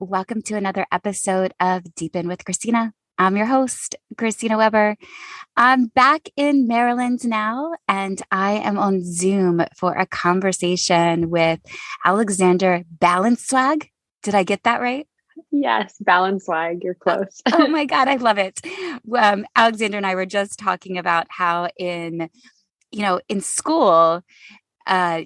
Welcome to another episode of Deepen with Christina. I'm your host, Christina Weber. I'm back in Maryland now, and I am on Zoom for a conversation with Alexandra Ballenweig. Did I get that right? Yes, Ballenweig, you're close. Oh my God, I love it. Alexandra and I were just talking about how in school, uh,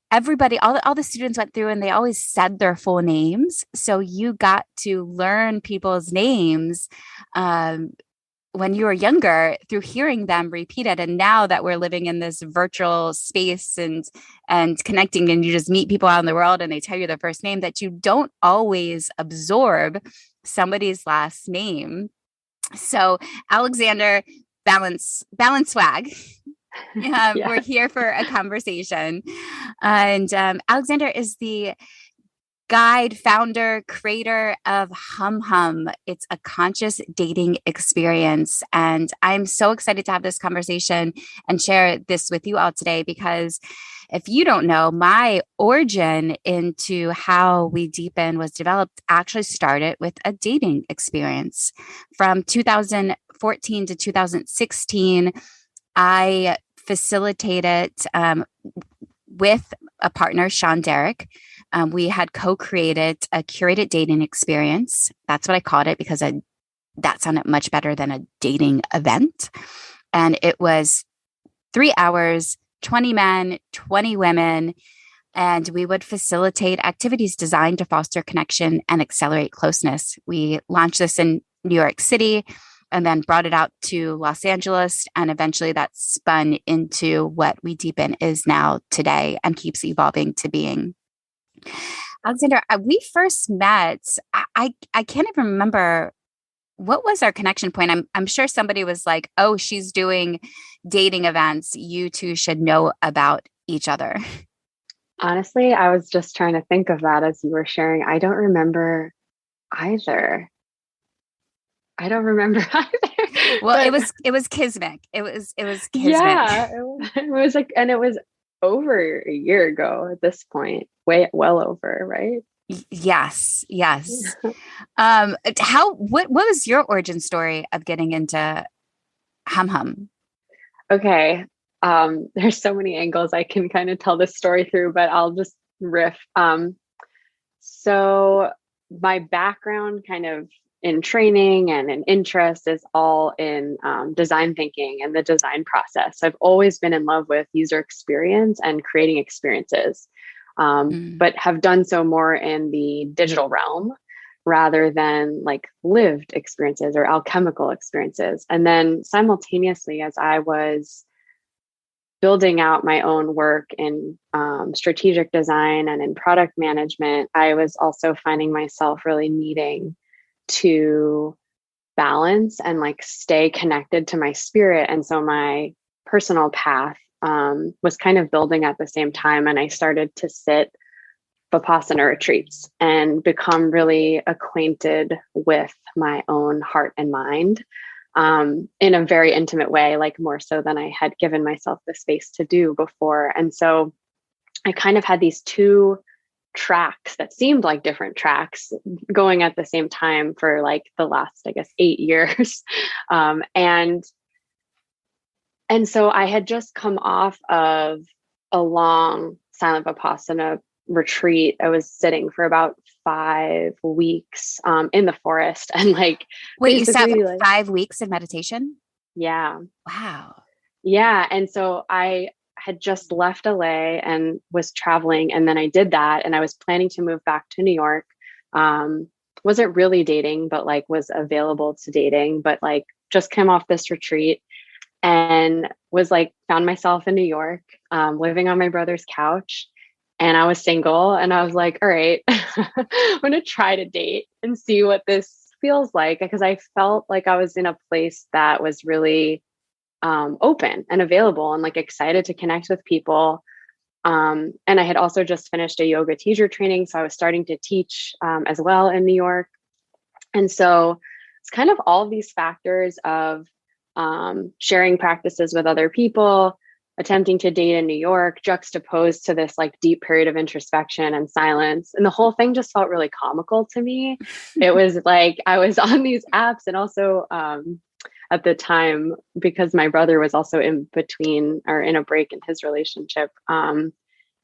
everybody, all the students went through and they always said their full names. So you got to learn people's names um, when you were younger through hearing them repeated. And now that we're living in this virtual space and connecting, and you just meet people out in the world and they tell you their first name, that you don't always absorb somebody's last name. So Alexander Ballenweig. We're Yeah. here for a conversation. And Alexandra is the guide, founder, creator of Hum Hum. It's a conscious dating experience. And I'm so excited to have this conversation and share this with you all today, because if you don't know, my origin into how we deepen was developed actually started with a dating experience. From 2014 to 2016, I facilitated with a partner, Sean Derrick. We had co-created a curated dating experience. That's what I called it, because that sounded much better than a dating event. And it was 3 hours, 20 men, 20 women, and we would facilitate activities designed to foster connection and accelerate closeness. We launched this in New York City and then brought it out to Los Angeles. And eventually that spun into what We Deepen is now today and keeps evolving to being. Alexander, we first met, I can't even remember what was our connection point. I'm sure somebody was like, oh, she's doing dating events. You two should know about each other. Honestly, I was just trying to think of that as you were sharing. I don't remember either. I don't remember either. Well, it was kismet. It was kismet. Yeah, it was like, and it was over a year ago at this point, well over, right? Yes. What was your origin story of getting into Hum Hum? Okay. There's so many angles I can kind of tell this story through, but I'll just riff. So my background kind of in training and an interest is all in design thinking and the design process. I've always been in love with user experience and creating experiences, but have done so more in the digital realm rather than like lived experiences or alchemical experiences. And then simultaneously, as I was building out my own work in strategic design and in product management, I was also finding myself really needing to balance and like stay connected to my spirit. And so my personal path was kind of building at the same time. And I started to sit Vipassana retreats and become really acquainted with my own heart and mind in a very intimate way, like more so than I had given myself the space to do before. And so I kind of had these two tracks that seemed like different tracks going at the same time for like the last, I guess, 8 years. And so I had just come off of a long silent Vipassana retreat. I was sitting for about 5 weeks in the forest and like, wait, you sat basically for like 5 weeks of meditation? Yeah. Wow. Yeah. And so I had just left LA and was traveling. And then I did that. And I was planning to move back to New York. Wasn't really dating, but like was available to dating, but like just came off this retreat and was like, found myself in New York, living on my brother's couch. And I was single and I was like, all right, I'm going to try to date and see what this feels like. Because I felt like I was in a place that was really open and available and like excited to connect with people. And I had also just finished a yoga teacher training. So I was starting to teach as well in New York. And so it's kind of all of these factors of sharing practices with other people, attempting to date in New York, juxtaposed to this like deep period of introspection and silence. And the whole thing just felt really comical to me. It was like I was on these apps, and also at the time, because my brother was also in between or in a break in his relationship,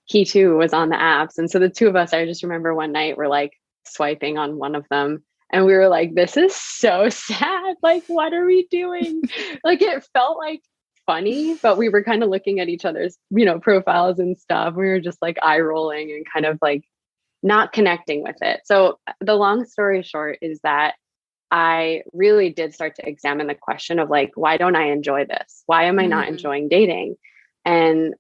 he too was on the apps. And so the two of us, I just remember one night we're like swiping on one of them. And we were like, this is so sad. Like, what are we doing? Like, it felt like funny, but we were kind of looking at each other's, profiles and stuff. We were just like eye rolling and kind of like not connecting with it. So the long story short is that I really did start to examine the question of like, why don't I enjoy this? Why am I not enjoying dating? And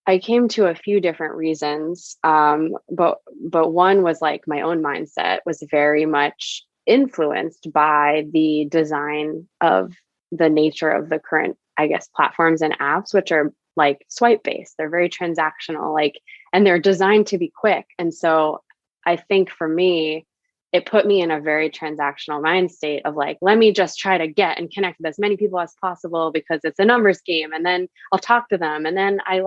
I came to a few different reasons, but one was like my own mindset was very much influenced by the design of the nature of the current, I guess, platforms and apps, which are like swipe based. They're very transactional, and they're designed to be quick. And so I think for me, it put me in a very transactional mind state of like, let me just try to get and connect with as many people as possible because it's a numbers game. And then I'll talk to them. And then I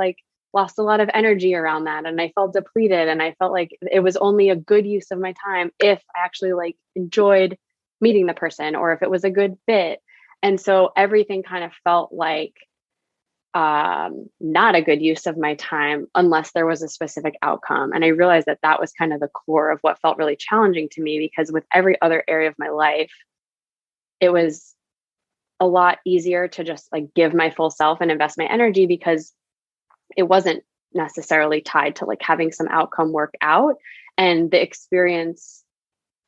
lost a lot of energy around that. And I felt depleted. And I felt like it was only a good use of my time if I actually enjoyed meeting the person or if it was a good fit. And so everything kind of felt like not a good use of my time unless there was a specific outcome. And I realized that that was kind of the core of what felt really challenging to me, because with every other area of my life, it was a lot easier to just give my full self and invest my energy because it wasn't necessarily tied to having some outcome work out. And the experience,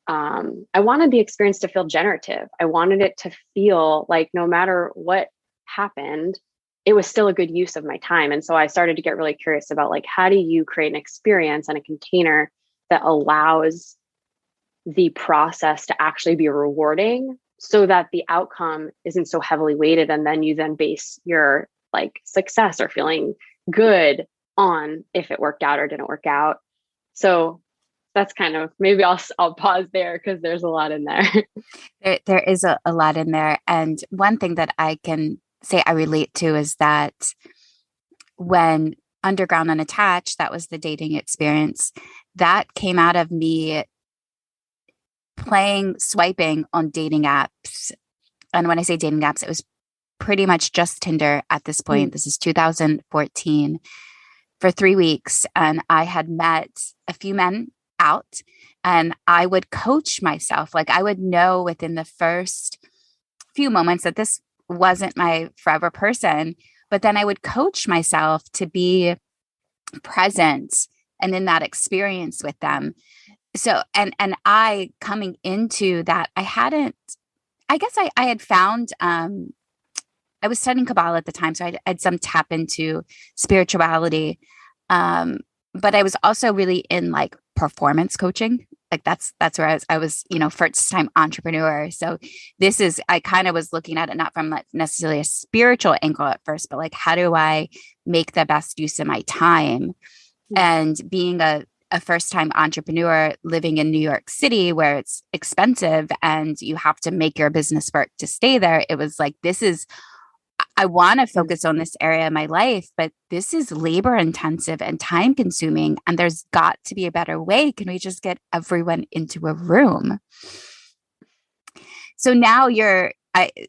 I wanted the experience to feel generative. I wanted it to feel like no matter what happened, it was still a good use of my time. And so I started to get really curious about how do you create an experience and a container that allows the process to actually be rewarding so that the outcome isn't so heavily weighted. And then you base your success or feeling good on if it worked out or didn't work out. So that's kind of, maybe I'll pause there because there's a lot in there. There is a lot in there. And one thing that I can say I relate to is that when Underground Unattached, that was the dating experience, that came out of me swiping on dating apps. And when I say dating apps, it was pretty much just Tinder at this point. This is 2014 for 3 weeks. And I had met a few men out, and I would coach myself. I would know within the first few moments that this wasn't my forever person, but then I would coach myself to be present and in that experience with them. So, and I coming into that, I had found, I was studying Kabbalah at the time, so I had some tap into spirituality. But I was also really in performance coaching. That's where I was, first time entrepreneur. So I kind of was looking at it not from necessarily a spiritual angle at first, but how do I make the best use of my time? And being a first time entrepreneur living in New York City where it's expensive and you have to make your business work to stay there. It was I want to focus on this area of my life, but this is labor intensive and time consuming, and there's got to be a better way. Can we just get everyone into a room? So now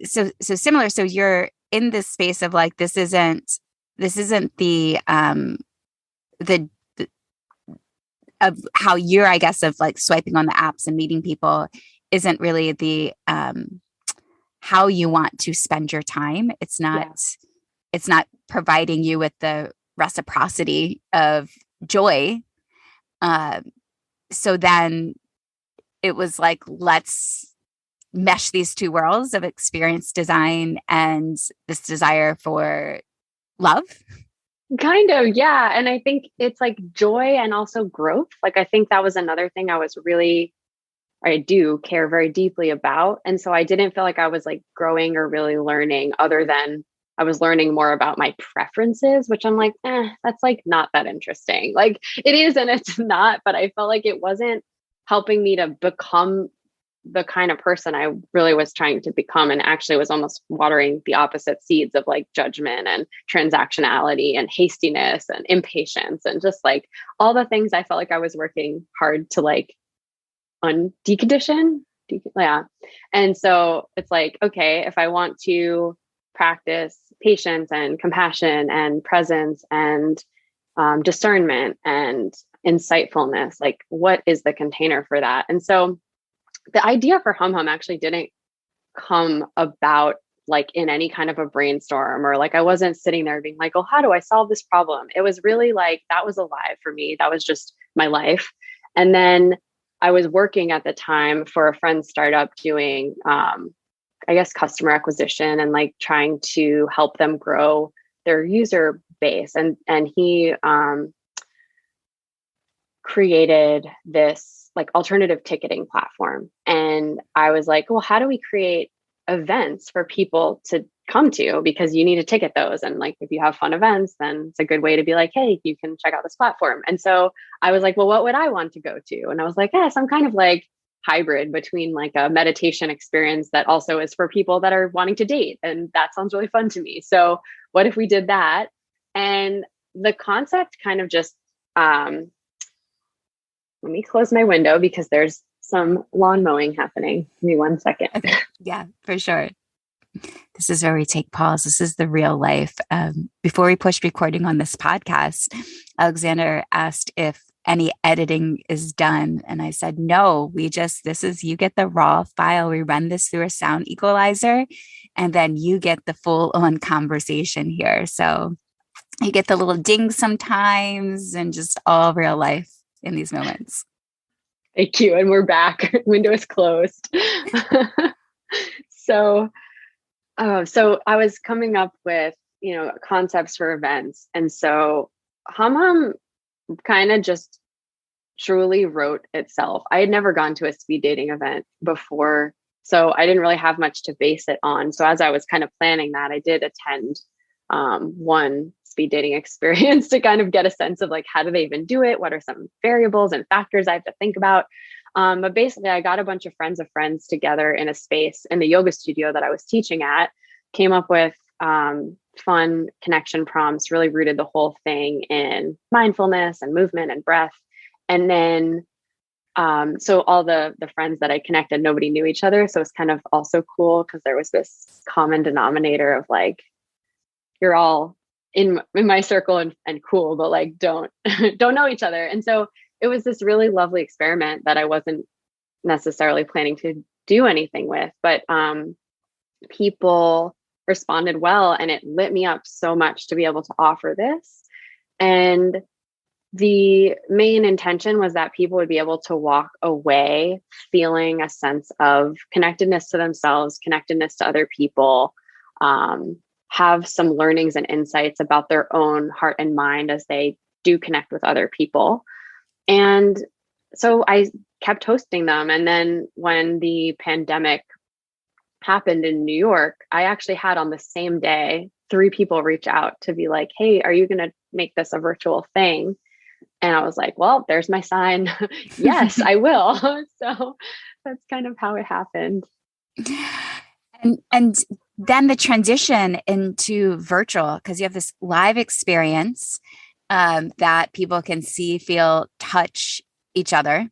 so similar. So you're in this space of this isn't the of how you're, I guess, of swiping on the apps and meeting people isn't really the how you want to spend your time. It's not providing you with the reciprocity of joy. So then it was let's mesh these two worlds of experience design and this desire for love. Kind of, yeah. And I think it's joy and also growth. I think that was another thing I do care very deeply about. And so I didn't feel like I was growing or really learning, other than I was learning more about my preferences, which I'm that's not that interesting. It is and it's not, but I felt like it wasn't helping me to become the kind of person I really was trying to become, and actually was almost watering the opposite seeds of like judgment and transactionality and hastiness and impatience and just like all the things I felt like I was working hard to like decondition. Yeah. And so it's like, okay, if I want to practice patience and compassion and presence and discernment and insightfulness, like what is the container for that? And so the idea for Hum Hum actually didn't come about like in any kind of a brainstorm, or like I wasn't sitting there being like, oh, how do I solve this problem? It was really like that was alive for me. That was just my life. And then I was working at the time for a friend's startup doing, I guess, customer acquisition and like trying to help them grow their user base. And he created this like alternative ticketing platform. And I was like, well, how do we create events for people to come to? Because you need to ticket those. And like, if you have fun events, then it's a good way to be like, hey, you can check out this platform. And so I was like, well, what would I want to go to? And I was like, some kind of like hybrid between like a meditation experience that also is for people that are wanting to date. And that sounds really fun to me. So what if we did that? And the concept kind of just, let me close my window because there's some lawn mowing happening. Give me 1 second. Okay. Yeah, for sure. This is where we take pause. This is the real life. Before we pushed recording on this podcast, Alexandra asked if any editing is done. And I said, no, you get the raw file. We run this through a sound equalizer, and then you get the full on conversation here. So you get the little dings sometimes and just all real life in these moments. Thank you. And we're back. Window is closed. So I was coming up with, concepts for events. And so Hum Hum kind of just truly wrote itself. I had never gone to a speed dating event before, so I didn't really have much to base it on. So as I was kind of planning that, I did attend one speed dating experience to kind of get a sense of like, how do they even do it? What are some variables and factors I have to think about? But basically I got a bunch of friends together in a space in the yoga studio that I was teaching at, came up with fun connection prompts, really rooted the whole thing in mindfulness and movement and breath. And then, so all the friends that I connected, nobody knew each other. So it's kind of also cool because there was this common denominator of like, you're all in my circle and cool, but like don't know each other. And so it was this really lovely experiment that I wasn't necessarily planning to do anything with, but people responded well, and it lit me up so much to be able to offer this. And the main intention was that people would be able to walk away feeling a sense of connectedness to themselves, connectedness to other people, have some learnings and insights about their own heart and mind as they do connect with other people. And so I kept hosting them. And then when the pandemic happened in New York, I actually had on the same day 3 people reach out to be like, hey, are you going to make this a virtual thing? And I was like, well, there's my sign. Yes, I will. So that's kind of how it happened. And then the transition into virtual, because you have this live experience that people can see, feel, touch each other.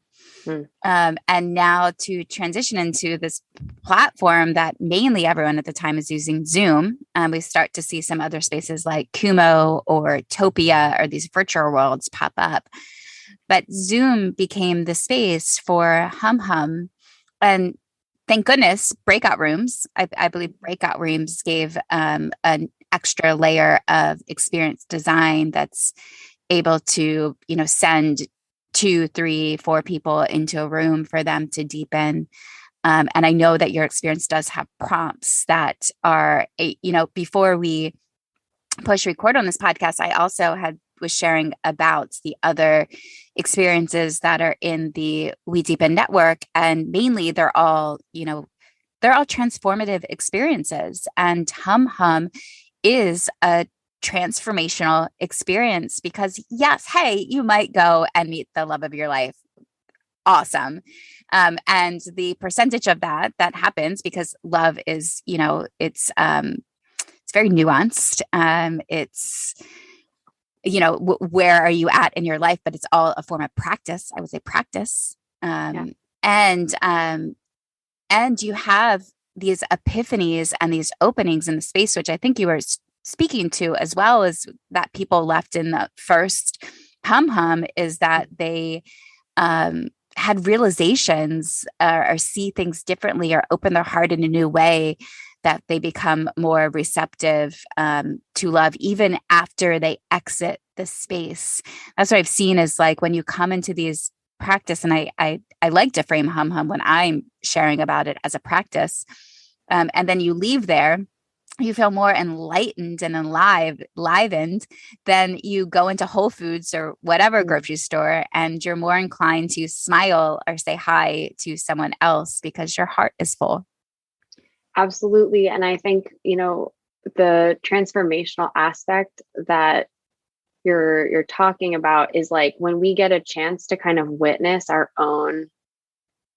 And now to transition into this platform that mainly everyone at the time is using, Zoom. We start to see some other spaces like Kumo or Topia or these virtual worlds pop up. But Zoom became the space for Hum Hum. And thank goodness, breakout rooms. I believe breakout rooms gave an extra layer of experience design that's able to, send 2, 3, 4 people into a room for them to deepen. And I know that your experience does have prompts that are, before we push record on this podcast, I also was sharing about the other experiences that are in the We Deepen network. And mainly they're all transformative experiences. And Hum Hum is a transformational experience because yes, hey, you might go and meet the love of your life. awesome. And the percentage of that happens because love is, it's very nuanced. It's, where are you at in your life? But it's all a form of practice. I would say practice. Yeah. And you have these epiphanies and these openings in the space, which I think you were speaking to, as well as that people left in the first hum is that they had realizations or see things differently or open their heart in a new way, that they become more receptive to love even after they exit the space. That's what I've seen is like when you come into these practice, and I like to frame hum when I'm sharing about it as a practice, and then you leave there, you feel more enlightened and livened. Then you go into Whole Foods or whatever grocery store, and you're more inclined to smile or say hi to someone else because your heart is full. Absolutely. And I think, the transformational aspect that you're talking about is like when we get a chance to kind of witness our own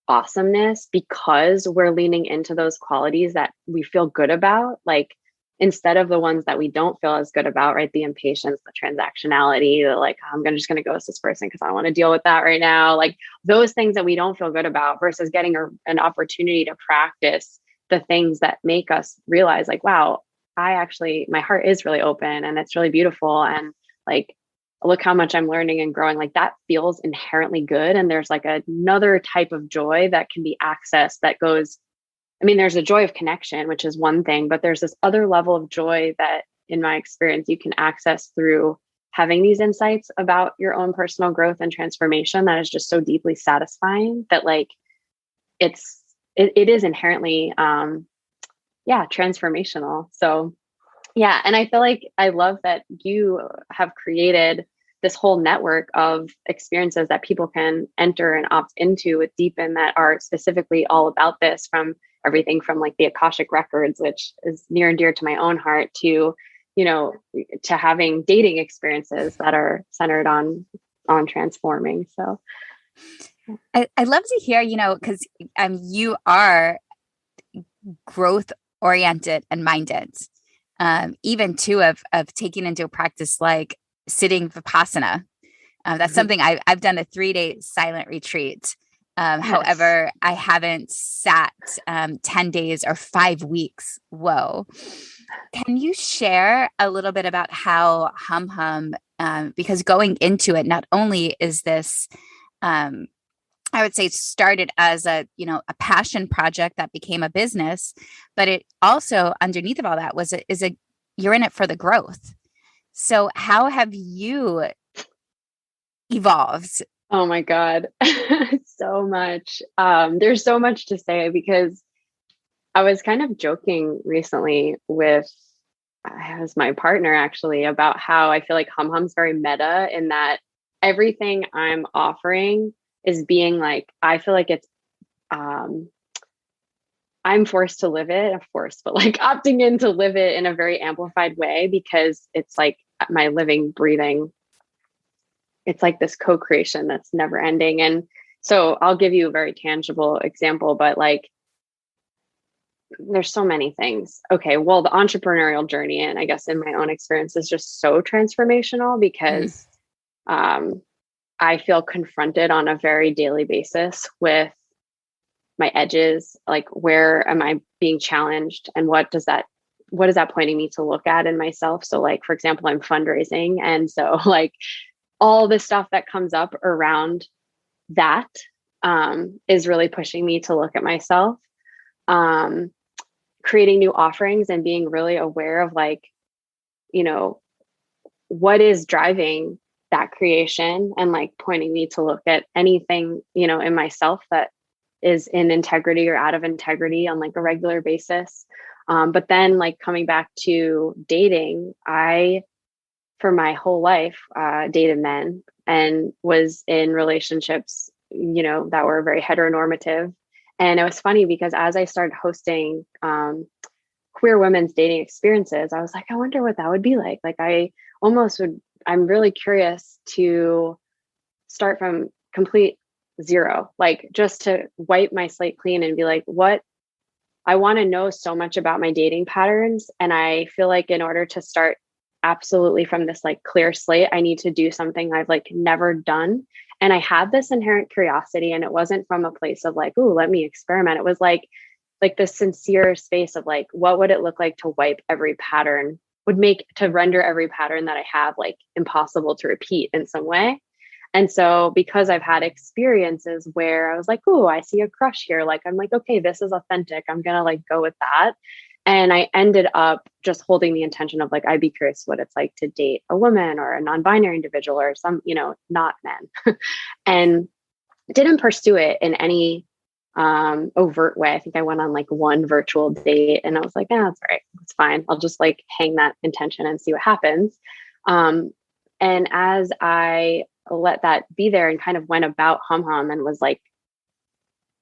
awesomeness because we're leaning into those qualities that we feel good about, like instead of the ones that we don't feel as good about, right? The impatience, the transactionality, the like, just going to ghost this person because I don't want to deal with that right now. Like those things that we don't feel good about versus getting an opportunity to practice the things that make us realize like, wow, my heart is really open and it's really beautiful. And like, look how much I'm learning and growing. Like that feels inherently good. And there's like another type of joy that can be accessed that goes, there's a joy of connection, which is one thing, but there's this other level of joy that in my experience, you can access through having these insights about your own personal growth and transformation that is just so deeply satisfying that like, it is inherently, transformational. So yeah. And I feel like I love that you have created this whole network of experiences that people can enter and opt into with Deepen that are specifically all about this, from everything from like the Akashic records, which is near and dear to my own heart, to, to having dating experiences that are centered on transforming. So I love to hear, because you are growth oriented and minded, even too of taking into a practice like sitting Vipassana. That's something I've done a 3-day silent retreat. Yes. However, I haven't sat 10 days or 5 weeks. Whoa. Can you share a little bit about how hum, because going into it, not only is this, I would say started as a passion project that became a business, but it also underneath of all that you're in it for the growth. So how have you evolved? Oh my God, so much. There's so much to say because I was kind of joking recently with my partner actually about how I feel like Hum's very meta in that everything I'm offering is being like, I feel like it's, I'm forced to live it, of course, but like opting in to live it in a very amplified way because it's like my living, breathing. It's like this co-creation that's never ending. And so I'll give you a very tangible example, but like, there's so many things. Okay. Well, the entrepreneurial journey, and I guess in my own experience, is just so transformational because I feel confronted on a very daily basis with my edges. Like, where am I being challenged, and what is that pointing me to look at in myself? So like, for example, I'm fundraising. And so like all the stuff that comes up around that is really pushing me to look at myself, creating new offerings and being really aware of like, what is driving that creation, and like pointing me to look at anything, in myself that is in integrity or out of integrity on like a regular basis. But then like coming back to dating, I, for my whole life, dated men and was in relationships, that were very heteronormative. And it was funny because as I started hosting queer women's dating experiences, I was like, I wonder what that would be like. Like I'm really curious to start from complete zero, like just to wipe my slate clean and be like, what I want to know so much about my dating patterns. And I feel like in order to start absolutely from this like clear slate, I need to do something I've like never done. And I had this inherent curiosity, and it wasn't from a place of like, oh, let me experiment. It was like this sincere space of like, what would it look like to wipe every pattern, would make to render every pattern that I have like impossible to repeat in some way. And so because I've had experiences where I was like, oh, I see a crush here. Like, I'm like, okay, this is authentic. I'm going to like go with that. And I ended up just holding the intention of like, I'd be curious what it's like to date a woman or a non-binary individual or some, not men. And didn't pursue it in any overt way. I think I went on like one virtual date and I was like, that's all right. It's fine. I'll just like hang that intention and see what happens. And as I let that be there and kind of went about hum hum and was like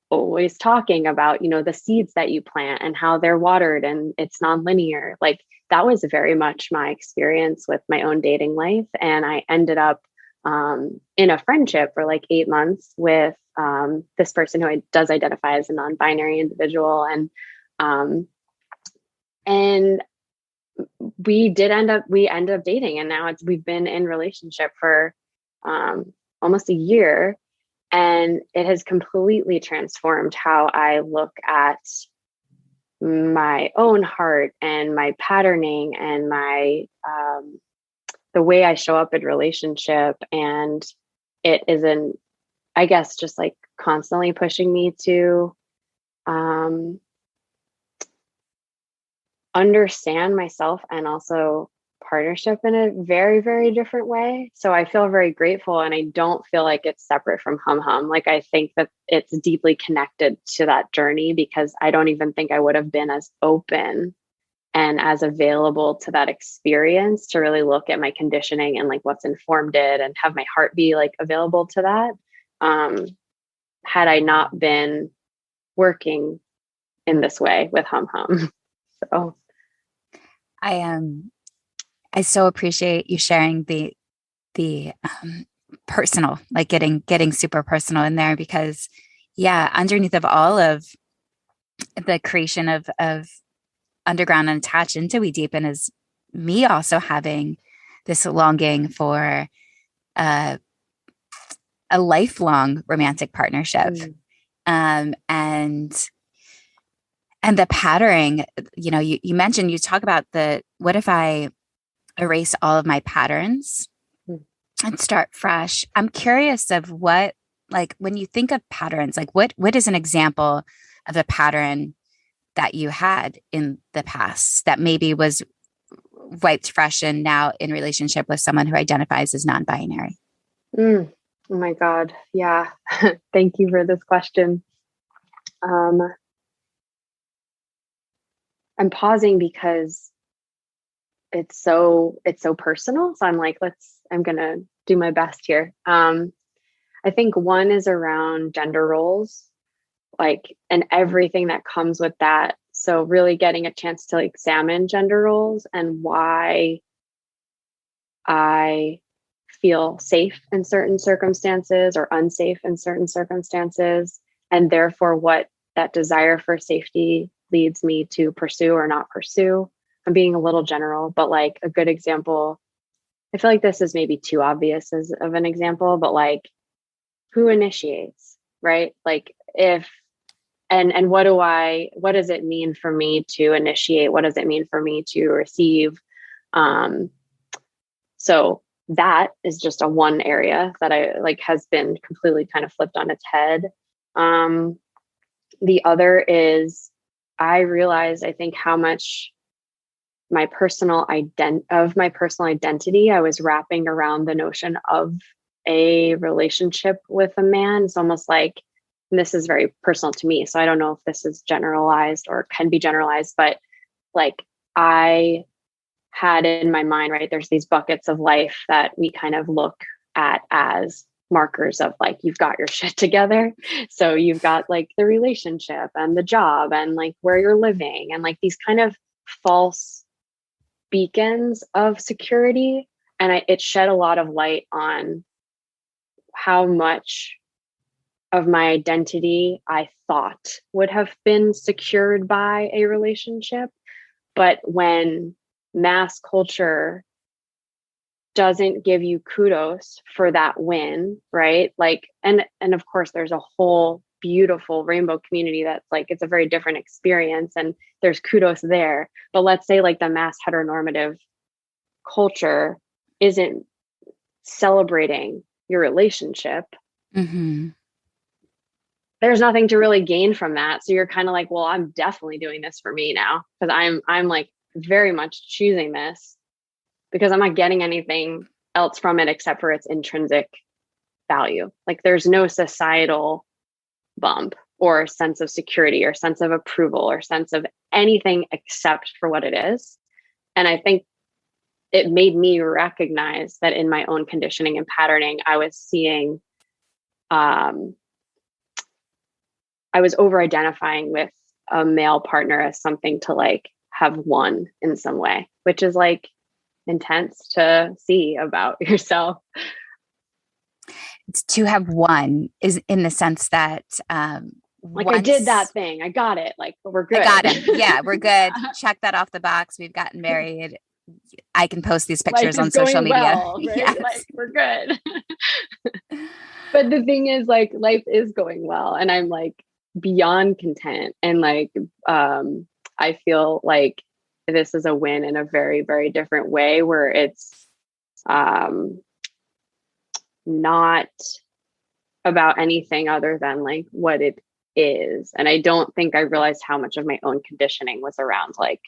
always talking about, the seeds that you plant and how they're watered and it's nonlinear. Like that was very much my experience with my own dating life. And I ended up in a friendship for like 8 months with this person who does identify as a non-binary individual. And we ended up dating, and now we've been in relationship for almost a year, and it has completely transformed how I look at my own heart and my patterning and my the way I show up in relationship. And it isn't, I guess, just like constantly pushing me to understand myself and also partnership in a very, very different way. So I feel very grateful, and I don't feel like it's separate from hum hum. Like I think that it's deeply connected to that journey, because I don't even think I would have been as open and as available to that experience to really look at my conditioning and like what's informed it and have my heart be like available to that, had I not been working in this way with hum hum. So I so appreciate you sharing the personal, like getting super personal in there, because yeah, underneath of all of the creation of Underground and Attached into We Deepen is me also having this longing for a lifelong romantic partnership. And the patterning, you mentioned, you talk about what if I erase all of my patterns and start fresh? I'm curious of what, like, when you think of patterns, like what is an example of a pattern that you had in the past that maybe was wiped fresh and now in relationship with someone who identifies as non-binary? Oh my God. Yeah. Thank you for this question. I'm pausing because it's so personal. So I'm like, I'm going to do my best here. I think one is around gender roles, like, and everything that comes with that. So really getting a chance to examine gender roles and why I feel safe in certain circumstances or unsafe in certain circumstances, and therefore what that desire for safety leads me to pursue or not pursue. I'm being a little general, but like a good example, I feel like this is maybe too obvious as of an example, but like, who initiates, right? Like and what does it mean for me to initiate? What does it mean for me to receive? So that is just a one area that I like has been completely kind of flipped on its head. The other is I realized, I think, how much my personal identity I was wrapping around the notion of a relationship with a man. It's almost like, and this is very personal to me, so I don't know if this is generalized or can be generalized, but like I had in my mind, right, there's these buckets of life that we kind of look at as markers of like, you've got your shit together. So you've got like the relationship and the job and like where you're living and like these kind of false beacons of security. And it shed a lot of light on how much of my identity I thought would have been secured by a relationship. But when mass culture doesn't give you kudos for that win, right? Like, and of course there's a whole beautiful rainbow community that's like, it's a very different experience and there's kudos there. But let's say like the mass heteronormative culture isn't celebrating your relationship. Mm-hmm. There's nothing to really gain from that. So you're kind of like, well, I'm definitely doing this for me now, because I'm like very much choosing this because I'm not getting anything else from it except for its intrinsic value. Like there's no societal bump or sense of security or sense of approval or sense of anything except for what it is. And I think it made me recognize that in my own conditioning and patterning, I was seeing, I was over identifying with a male partner as something to like have won in some way, which is like intense to see about yourself. It's to have won is in the sense that, like I did that thing. I got it. Like, we're good. I got him. Yeah, we're good. Check that off the box. We've gotten married. I can post these pictures on social media. Well, right? Yes. Like, we're good. But the thing is, like, life is going well. And I'm like beyond content. And like, I feel like this is a win in a very, very different way where it's not about anything other than like what it is. And I don't think I realized how much of my own conditioning was around like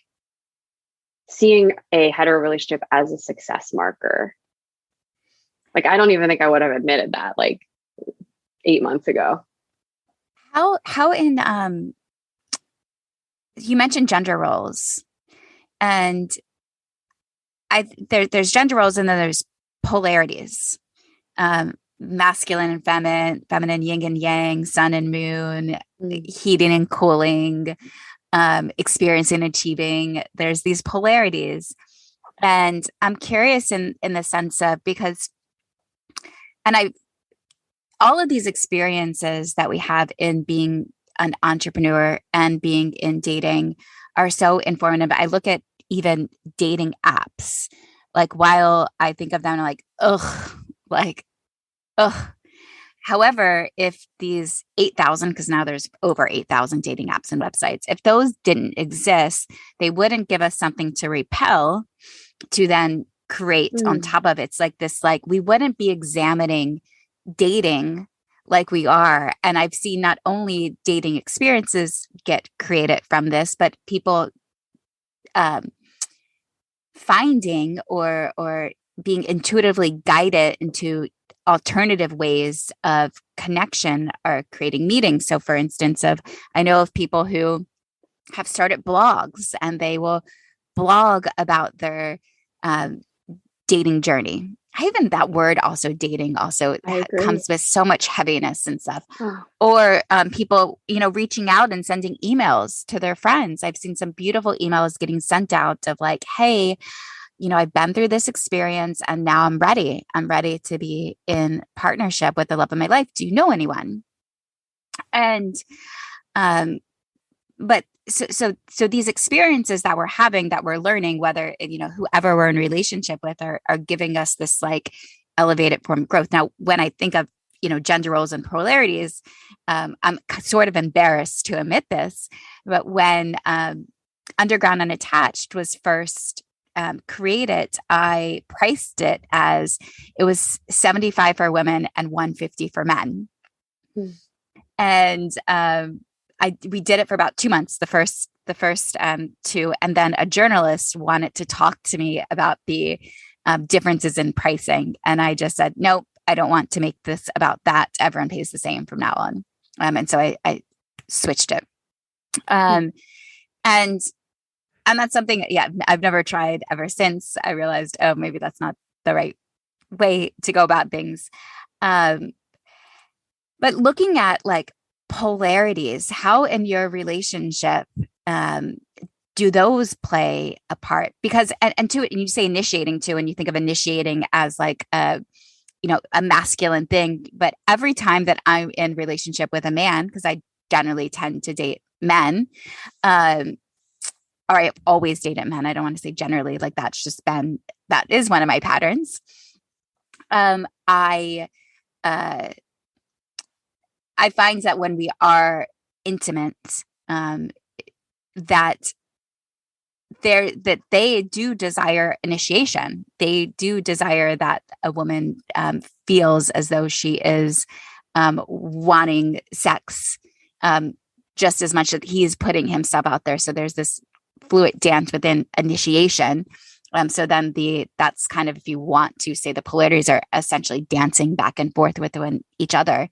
seeing a hetero relationship as a success marker. Like, I don't even think I would have admitted that like 8 months ago. How in you mentioned gender roles, and there's gender roles and then there's polarities, masculine and feminine, yin and yang, sun and moon, heating and cooling, experiencing and achieving. There's these polarities, and I'm curious in the sense of, because, and all of these experiences that we have in being an entrepreneur and being in dating are so informative. I look at even dating apps, like, while I think of them like, ugh. However, if these 8,000, because now there's over 8,000 dating apps and websites, if those didn't exist, they wouldn't give us something to repel to then create on top of it. It's like this, like, we wouldn't be examining dating like we are. And I've seen not only dating experiences get created from this, but people finding or being intuitively guided into alternative ways of connection are creating meetings. So for instance, I know of people who have started blogs and they will blog about their dating journey. Even that word also, dating, also comes with so much heaviness and stuff. Or people, reaching out and sending emails to their friends. I've seen some beautiful emails getting sent out of like, hey, I've been through this experience and now I'm ready. I'm ready to be in partnership with the love of my life. Do you know anyone? And, but so these experiences that we're having, that we're learning, whether, whoever we're in relationship with are giving us this like elevated form of growth. Now, when I think of, gender roles and polarities, I'm sort of embarrassed to admit this, but when Underground Unattached was first created, I priced it as it was 75 for women and 150 for men. And we did it for about 2 months, the first 2, and then a journalist wanted to talk to me about the differences in pricing, and I just said, nope, I don't want to make this about that. Everyone pays the same from now on, and so I switched it. And that's something, I've never tried ever since. I realized, maybe that's not the right way to go about things. But looking at like polarities, how in your relationship do those play a part? Because, and you say initiating too, and you think of initiating as like a masculine thing. But every time that I'm in relationship with a man, because I generally tend to date men, or I've always dated men. I don't want to say generally, like that is one of my patterns. I find that when we are intimate, that they do desire initiation. They do desire that a woman feels as though she is wanting sex just as much that he's putting himself out there. So there's this fluid dance within initiation. So then that's kind of, if you want to say, the polarities are essentially dancing back and forth within each other.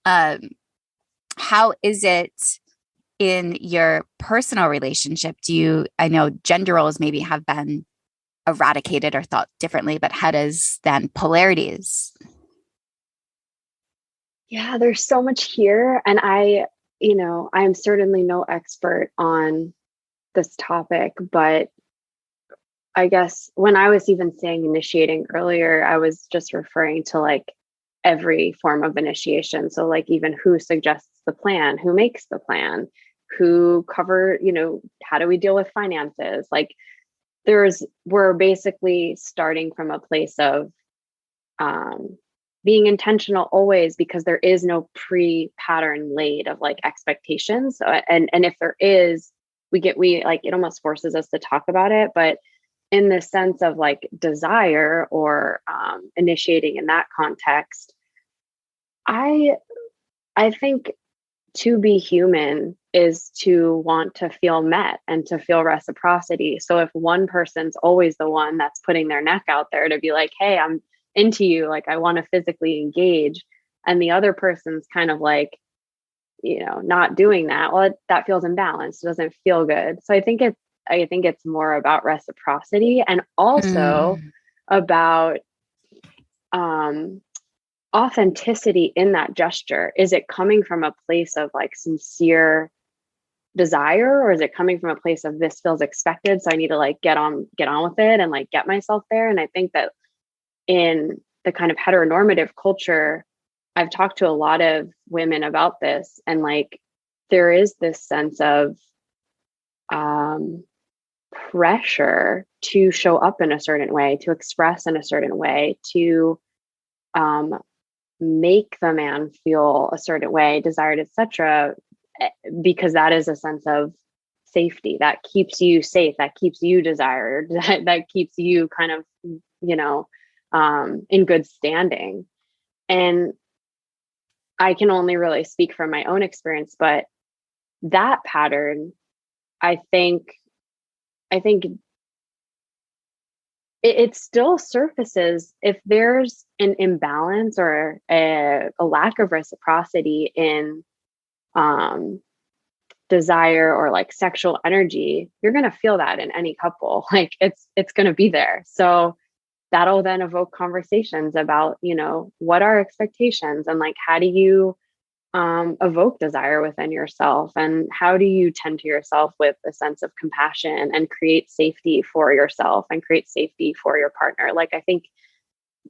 How is it in your personal relationship? I know gender roles maybe have been eradicated or thought differently, but how does then polarities? Yeah, there's so much here. And I'm certainly no expert on this topic, but I guess when I was even saying initiating earlier, I was just referring to like every form of initiation. So like even who suggests the plan, who makes the plan, who how do we deal with finances? Like we're basically starting from a place of being intentional always, because there is no pre-pattern laid of like expectations. So, and if there is, it almost forces us to talk about it. But in the sense of like desire or initiating in that context, I think to be human is to want to feel met and to feel reciprocity. So if one person's always the one that's putting their neck out there to be like, hey, I'm into you, like I want to physically engage, and the other person's kind of like, not doing that, well, that feels imbalanced. It doesn't feel good. So I think it's more about reciprocity, and also about authenticity in that gesture. Is it coming from a place of like sincere desire, or is it coming from a place of this feels expected, so I need to like get on with it and like get myself there? And I think that in the kind of heteronormative culture, I've talked to a lot of women about this, and like there is this sense of pressure to show up in a certain way, to express in a certain way, to make the man feel a certain way, desired, etc., because that is a sense of safety that keeps you safe, that keeps you desired, that keeps you kind of, in good standing. And I can only really speak from my own experience, but that pattern, I think it still surfaces if there's an imbalance or a lack of reciprocity in desire or like sexual energy. You're going to feel that in any couple. Like it's going to be there. So that'll then evoke conversations about, what are expectations, and like, how do you evoke desire within yourself, and how do you tend to yourself with a sense of compassion and create safety for yourself and create safety for your partner. Like, I think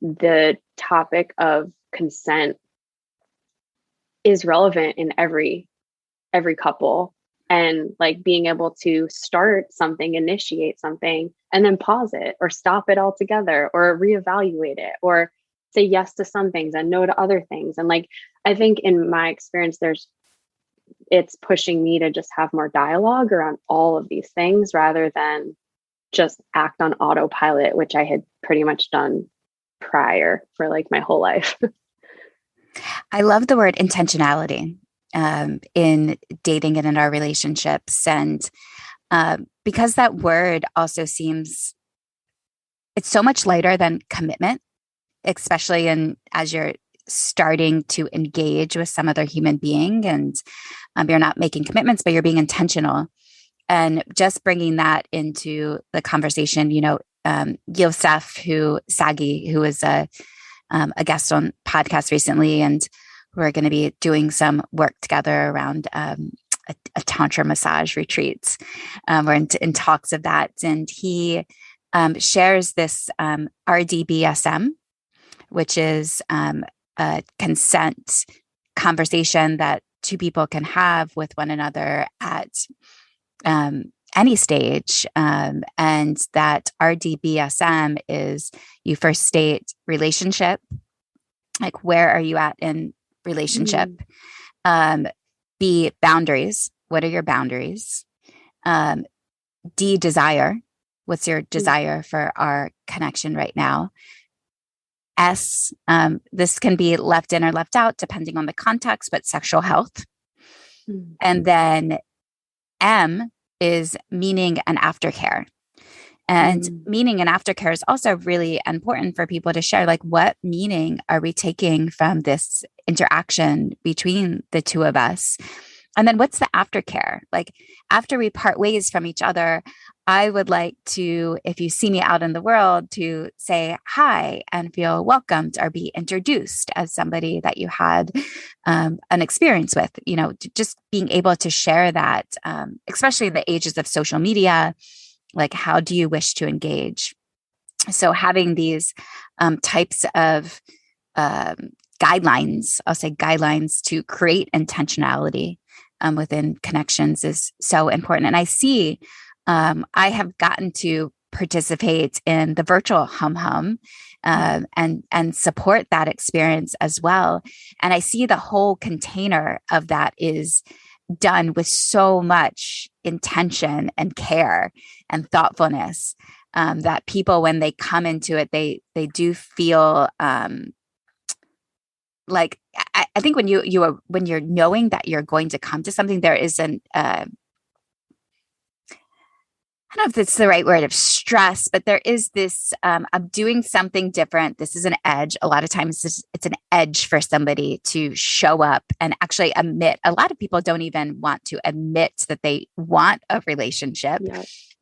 the topic of consent is relevant in every couple, and like being able to start something, initiate something, and then pause it or stop it altogether or reevaluate it or say yes to some things and no to other things. And like, I think in my experience, it's pushing me to just have more dialogue around all of these things rather than just act on autopilot, which I had pretty much done prior for like my whole life. I love the word intentionality in dating and in our relationships. And because that word also seems, it's so much lighter than commitment, especially as you're starting to engage with some other human being, and you're not making commitments, but you're being intentional. And just bringing that into the conversation, Yosef Sagi, who was a guest on podcast recently, and we're going to be doing some work together around a tantra massage retreat. We're in talks of that. And he shares this RDBSM, which is a consent conversation that two people can have with one another at any stage. And that RDBSM is you first state relationship, like where are you at in relationship? B, boundaries. What are your boundaries? D, desire. What's your desire for our connection right now? S, this can be left in or left out depending on the context, but sexual health. And then M is meaning and aftercare. And meaning and aftercare is also really important for people to share. Like, what meaning are we taking from this interaction between the two of us? And then what's the aftercare? Like, after we part ways from each other, I would like to, if you see me out in the world, to say hi and feel welcomed or be introduced as somebody that you had an experience with, just being able to share that, especially in the ages of social media. Like, how do you wish to engage? So having these types of guidelines, I'll say guidelines to create intentionality within connections is so important. And I see, I have gotten to participate in the virtual hum hum and support that experience as well. And I see the whole container of that is done with so much intention and care and thoughtfulness that people, when they come into it, they do feel like, I think when when you're knowing that you're going to come to something, there is I don't know if it's the right word of stress, but there is this, I'm doing something different. This is an edge. A lot of times it's an edge for somebody to show up and actually admit. A lot of people don't even want to admit that they want a relationship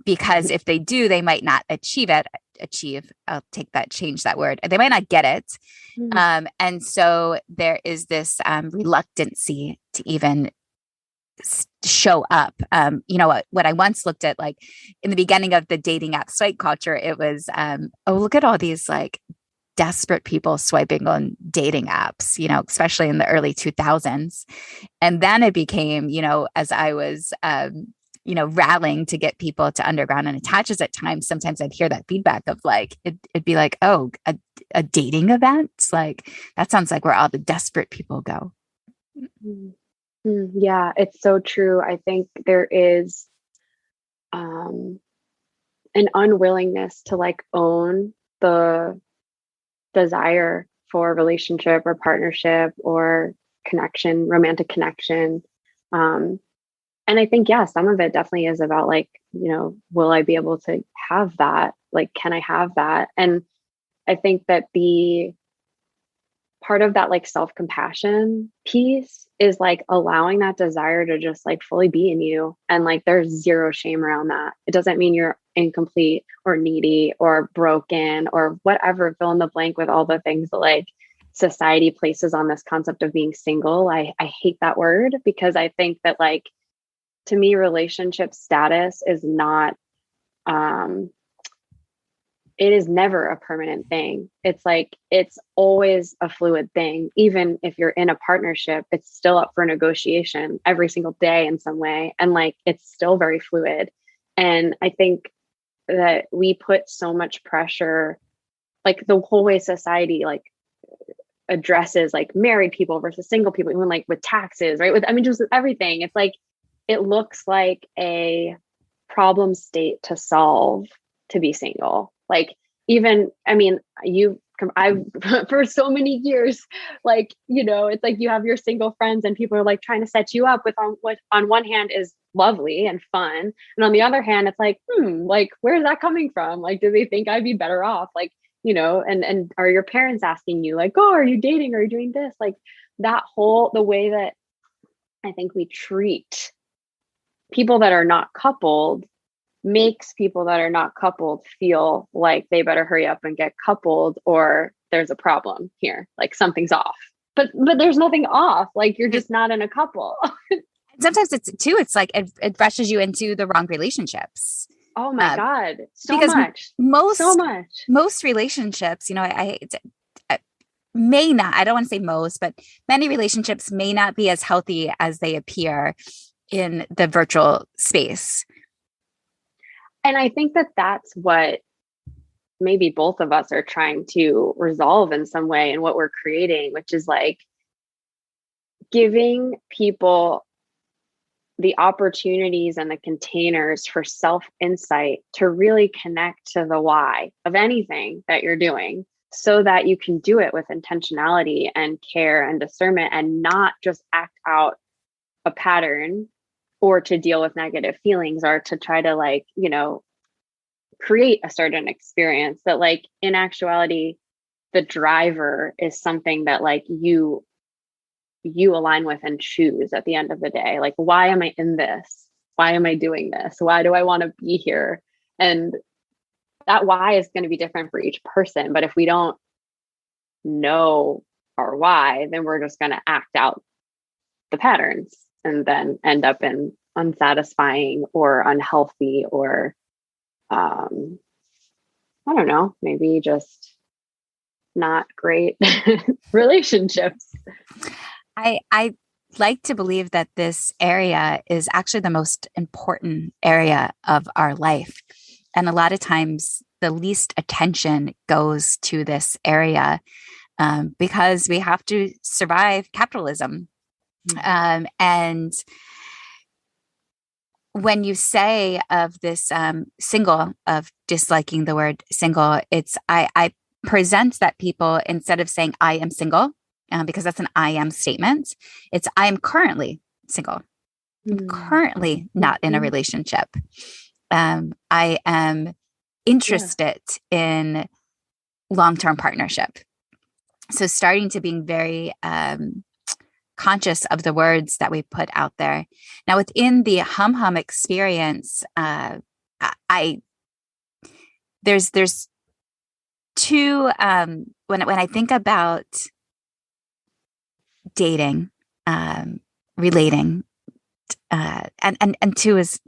because if they do, they might not achieve. I'll change that word. They might not get it. And so there is this reluctancy to even show up. What I once looked at, like in the beginning of the dating app swipe culture, it was, look at all these like desperate people swiping on dating apps, especially in the early 2000s. And then it became, as I was, rallying to get people to underground and attaches at times, sometimes I'd hear that feedback of like, it'd be like, oh, a dating event? Like, that sounds like where all the desperate people go. Yeah, it's so true. I think there is an unwillingness to like own the desire for relationship or partnership or connection, romantic connection. And I think, some of it definitely is about like, will I be able to have that? Like, can I have that? And I think that the part of that like self-compassion piece is like allowing that desire to just like fully be in you. And like, there's zero shame around that. It doesn't mean you're incomplete or needy or broken or whatever, fill in the blank with all the things that like society places on this concept of being single. I hate that word because I think that like, to me, relationship status is not, it is never a permanent thing. It's like, it's always a fluid thing. Even if you're in a partnership, it's still up for negotiation every single day in some way. And like, it's still very fluid. And I think that we put so much pressure, like the whole way society like addresses like married people versus single people, even like with taxes, right? Just with everything. It's like, it looks like a problem state to solve to be single. Like, even, I've for so many years, like, it's like you have your single friends and people are like trying to set you up with what on one hand is lovely and fun. And on the other hand, it's like, like, where's that coming from? Like, do they think I'd be better off? Like, and are your parents asking you like, oh, are you dating? Are you doing this? Like the way that I think we treat people that are not coupled makes people that are not coupled feel like they better hurry up and get coupled or there's a problem here, like something's off. But there's nothing off. Like, you're just not in a couple. Sometimes it's like it rushes you into the wrong relationships. Oh my God. Most relationships, I may not, I don't want to say most, but many relationships may not be as healthy as they appear in the virtual space. And I think that that's what maybe both of us are trying to resolve in some way in what we're creating, which is like giving people the opportunities and the containers for self-insight to really connect to the why of anything that you're doing, so that you can do it with intentionality and care and discernment, and not just act out a pattern or to deal with negative feelings, or to try to like, create a certain experience that like in actuality, the driver is something that like you align with and choose at the end of the day. Like, why am I in this? Why am I doing this? Why do I want to be here? And that why is going to be different for each person. But if we don't know our why, then we're just going to act out the patterns and then end up in unsatisfying or unhealthy or, I don't know, maybe just not great relationships. I like to believe that this area is actually the most important area of our life. And a lot of times the least attention goes to this area because we have to survive capitalism. And when you say of this single, of disliking the word single, it's I present that people, instead of saying I am single, because that's an I am statement, it's I am currently single. I'm currently not in a relationship. I am interested in long-term partnership. So starting to being very conscious of the words that we put out there. Now, within the hum experience, there's two, when I think about dating, relating, and two is,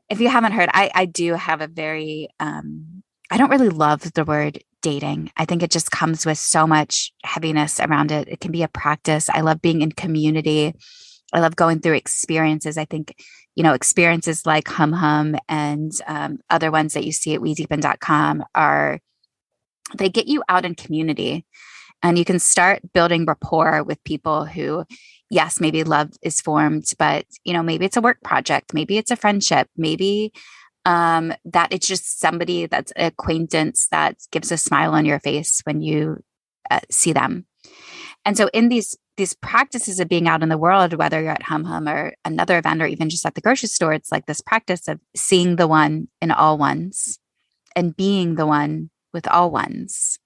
if you haven't heard, I do have a very, I don't really love the word dating. I think it just comes with so much heaviness around it. It can be a practice. I love being in community. I love going through experiences. I think, experiences like Hum and other ones that you see at wedeepen.com they get you out in community, and you can start building rapport with people who, yes, maybe love is formed, but, maybe it's a work project. Maybe it's a friendship. Maybe that it's just somebody that's an acquaintance that gives a smile on your face when you see them. And so in these practices of being out in the world, whether you're at Hum or another event or even just at the grocery store, it's like this practice of seeing the one in all ones and being the one with all ones.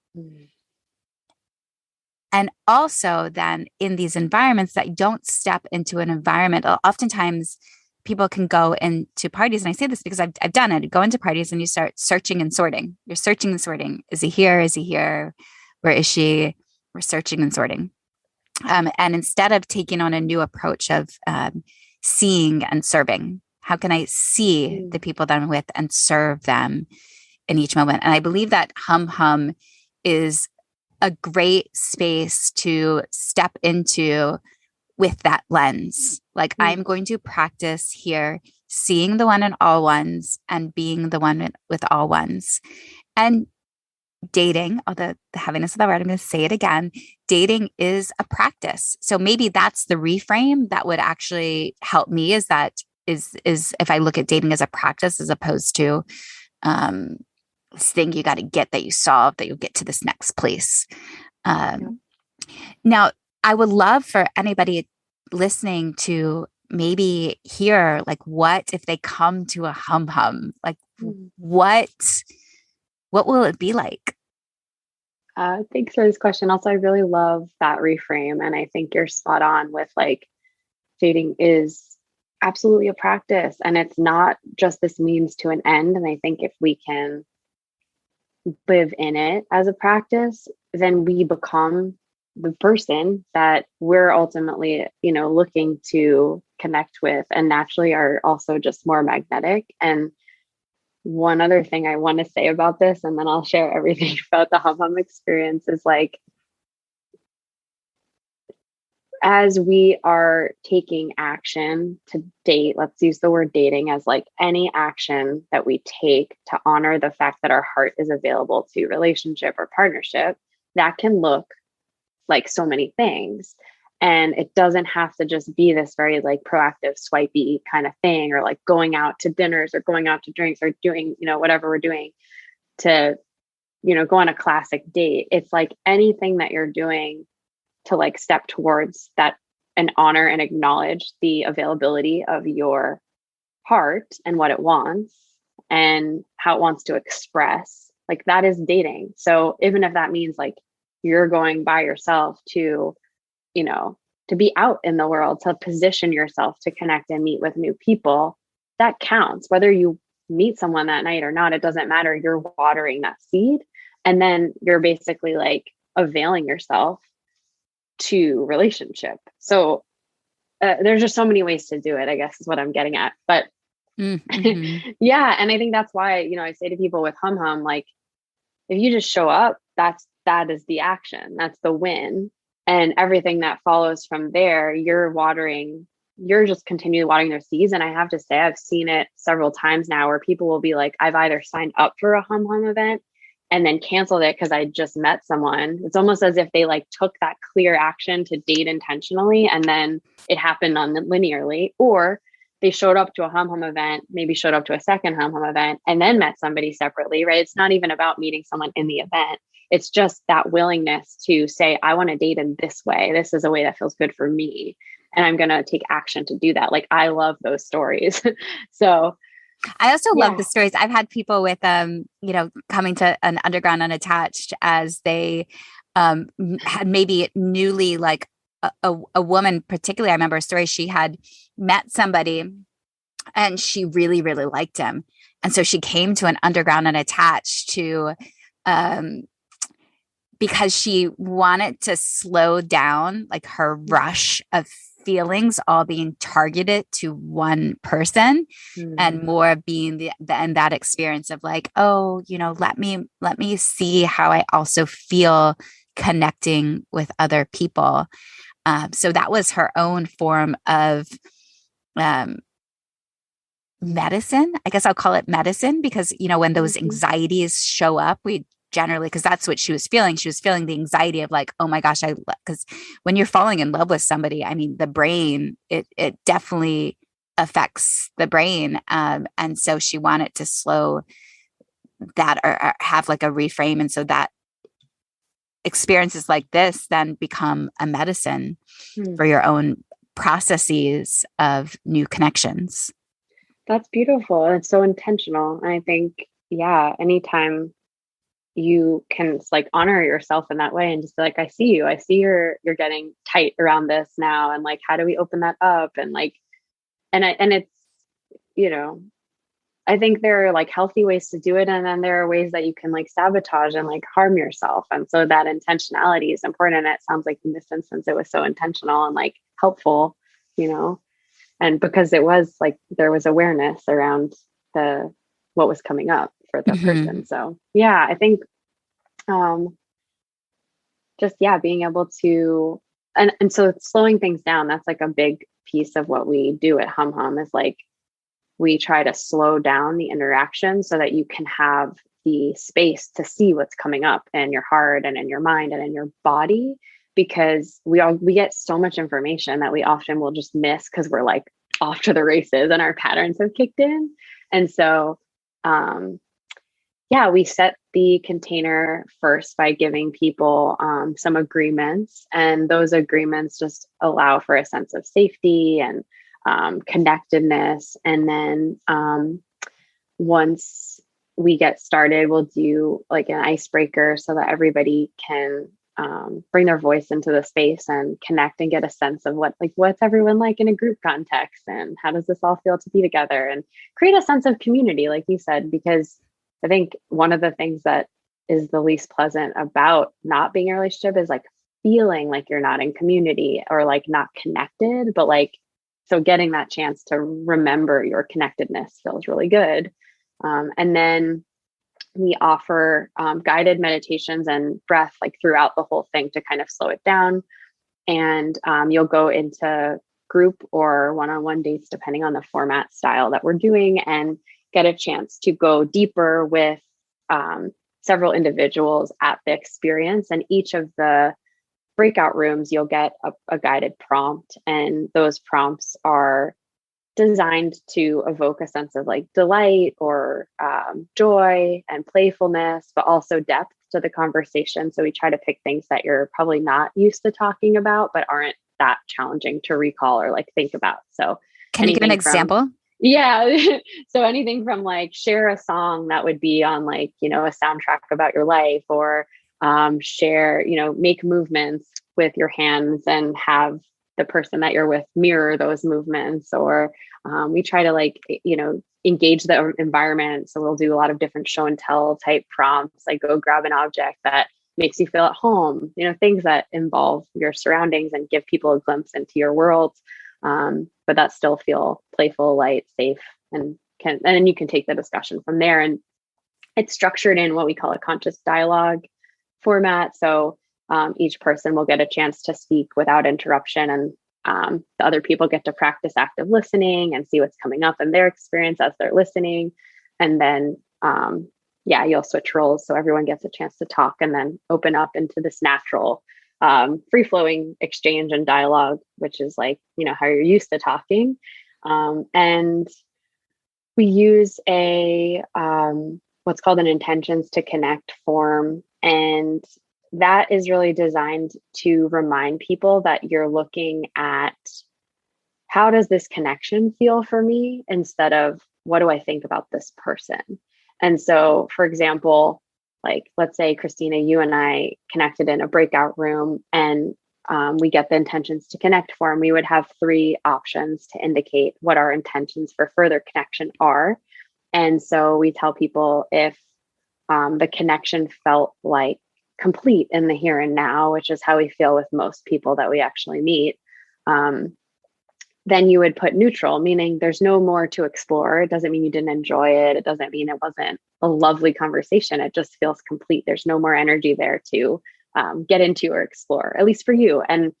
And also then in these environments that don't step into an environment, oftentimes people can go into parties. And I say this because I've done it. You go into parties and you start searching and sorting. You're searching and sorting. Is he here? Is he here? Where is she? We're searching and sorting. And instead of taking on a new approach of seeing and serving, how can I see the people that I'm with and serve them in each moment? And I believe that Hum is a great space to step into with that lens. Like I'm going to practice here, seeing the one in all ones and being the one with all ones. And dating, although the heaviness of the word, I'm going to say it again, dating is a practice. So maybe that's the reframe that would actually help me, is if I look at dating as a practice as opposed to this thing you got to get that you solve, that you'll get to this next place. Now, I would love for anybody listening to maybe hear, like, what if they come to a Hum? Like, what will it be like? Thanks for this question. Also, I really love that reframe. And I think you're spot on with like dating is absolutely a practice, and it's not just this means to an end. And I think if we can live in it as a practice, then we become the person that we're ultimately, looking to connect with, and naturally are also just more magnetic. And one other thing I want to say about this, and then I'll share everything about the hum hum experience, is like, as we are taking action to date, let's use the word dating as like any action that we take to honor the fact that our heart is available to relationship or partnership, that can look like so many things. And it doesn't have to just be this very like proactive, swipey kind of thing, or like going out to dinners or going out to drinks or doing, whatever we're doing to, go on a classic date. It's like anything that you're doing to like step towards that and honor and acknowledge the availability of your heart and what it wants and how it wants to express, like that is dating. So even if that means like you're going by yourself to, to be out in the world, to position yourself to connect and meet with new people, that counts. Whether you meet someone that night or not, it doesn't matter. You're watering that seed. And then you're basically like availing yourself to relationship. So there's just so many ways to do it, I guess is what I'm getting at. But mm-hmm. yeah. And I think that's why, I say to people with hum hum, like, if you just show up, that is the action. That's the win. And everything that follows from there, you're just continually watering their seeds. And I have to say, I've seen it several times now where people will be like, I've either signed up for a hum hum event and then canceled it because I just met someone. It's almost as if they like took that clear action to date intentionally, and then it happened linearly, or they showed up to a hum hum event, maybe showed up to a second hum hum event, and then met somebody separately, right? It's not even about meeting someone in the event. It's just that willingness to say, I want to date in this way. This is a way that feels good for me. And I'm going to take action to do that. Like, I love those stories. So I also love yeah. the stories. I've had people with, coming to an underground unattached as they had maybe newly, like a woman, particularly, I remember a story. She had met somebody and she really, really liked him. And so she came to an underground unattached because she wanted to slow down like her rush of feelings all being targeted to one person, and more being and that experience of like, oh, let me see how I also feel connecting with other people. So that was her own form of medicine. I guess I'll call it medicine, because, when those anxieties show up, we generally, because that's what she was feeling. She was feeling the anxiety of like, oh my gosh, because when you're falling in love with somebody, I mean, the brain, it definitely affects the brain. And so she wanted to slow that, or have like a reframe. And so that experiences like this then become a medicine for your own processes of new connections. That's beautiful. It's so intentional. And I think, yeah, anytime you can like honor yourself in that way and just be like, I see you're getting tight around this now. And like, how do we open that up? And like, and it's, I think there are like healthy ways to do it. And then there are ways that you can like sabotage and like harm yourself. And so that intentionality is important. And it sounds like in this instance, it was so intentional and like helpful, and because it was like, there was awareness around what was coming up for the person. So yeah, I think, being able to, and so slowing things down, that's like a big piece of what we do at Hum Hum, is like, we try to slow down the interaction so that you can have the space to see what's coming up in your heart and in your mind and in your body, because we get so much information that we often will just miss because we're like off to the races and our patterns have kicked in. And so, we set the container first by giving people some agreements, and those agreements just allow for a sense of safety and connectedness. And then once we get started, we'll do like an icebreaker so that everybody can bring their voice into the space and connect and get a sense of what's everyone like in a group context, and how does this all feel to be together, and create a sense of community, like you said, because I think one of the things that is the least pleasant about not being in a relationship is like feeling like you're not in community or like not connected, but like, so getting that chance to remember your connectedness feels really good. And then we offer guided meditations and breath like throughout the whole thing to kind of slow it down. And you'll go into group or one-on-one dates, depending on the format style that we're doing, and get a chance to go deeper with several individuals at the experience. And each of the breakout rooms, you'll get a guided prompt. And those prompts are designed to evoke a sense of like delight or joy and playfulness, but also depth to the conversation. So we try to pick things that you're probably not used to talking about, but aren't that challenging to recall or like think about. So can you give an example? Yeah. So anything from like share a song that would be on like, a soundtrack about your life, or share, make movements with your hands and have the person that you're with mirror those movements. Or we try to like, engage the environment. So we'll do a lot of different show and tell type prompts, like go grab an object that makes you feel at home, things that involve your surroundings and give people a glimpse into your world. But that still feel playful, light, safe, and then you can take the discussion from there. And it's structured in what we call a conscious dialogue format. So each person will get a chance to speak without interruption, and the other people get to practice active listening and see what's coming up in their experience as they're listening. And then, you'll switch roles. So everyone gets a chance to talk and then open up into this natural, free-flowing exchange and dialogue, which is like, how you're used to talking. And we use what's called an intentions to connect form. And that is really designed to remind people that you're looking at how does this connection feel for me, instead of what do I think about this person. And so, for example, like, let's say, Christina, you and I connected in a breakout room, and we get the intentions to connect form. We would have 3 options to indicate what our intentions for further connection are. And so we tell people if the connection felt like complete in the here and now, which is how we feel with most people that we actually meet, then you would put neutral, meaning there's no more to explore. It doesn't mean you didn't enjoy it. It doesn't mean it wasn't a lovely conversation. It just feels complete. There's no more energy there to get into or explore, at least for you. And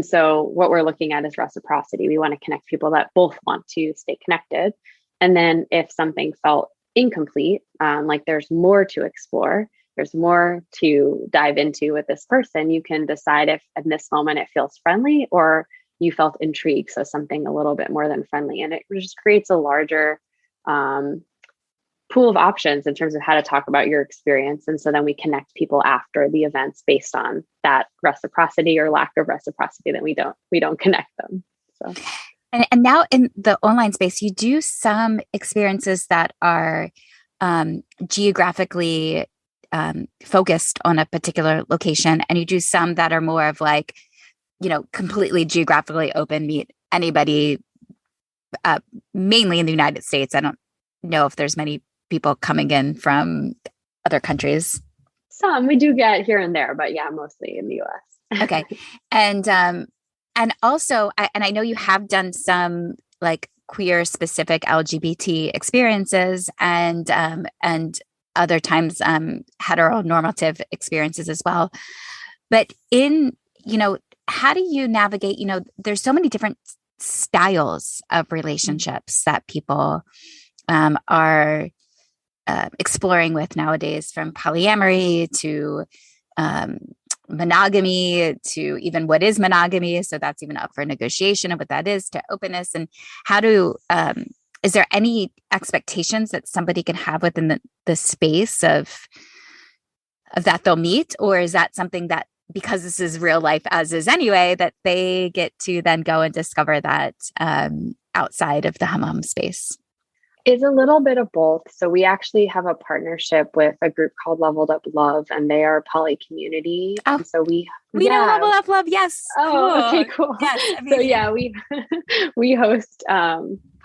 so what we're looking at is reciprocity. We want to connect people that both want to stay connected. And then if something felt incomplete, like there's more to explore, there's more to dive into with this person, you can decide if at this moment it feels friendly or you felt intrigued. So something a little bit more than friendly. And it just creates a larger pool of options in terms of how to talk about your experience. And so then we connect people after the events based on that reciprocity or lack of reciprocity, that we don't connect them. So. And now in the online space, you do some experiences that are geographically focused on a particular location, and you do some that are more of like, completely geographically open, meet anybody, mainly in the United States. I don't know if there's many people coming in from other countries. Some we do get here and there, but yeah, mostly in the US. Okay. And also, I know you have done some like queer specific LGBT experiences and other times heteronormative experiences as well. But how do you navigate, there's so many different styles of relationships that people are exploring with nowadays, from polyamory to monogamy to even what is monogamy. So that's even up for negotiation of what that is, to openness. And how is there any expectations that somebody can have within the space of that they'll meet? Or is that something that, because this is real life as is anyway, that they get to then go and discover that outside of the hum space? It's a little bit of both. So we actually have a partnership with a group called Leveled Up Love, and they are a poly community. Oh, and so we know Leveled Up Love. Yes. Oh, cool. Okay, cool. Yes, so yeah, we host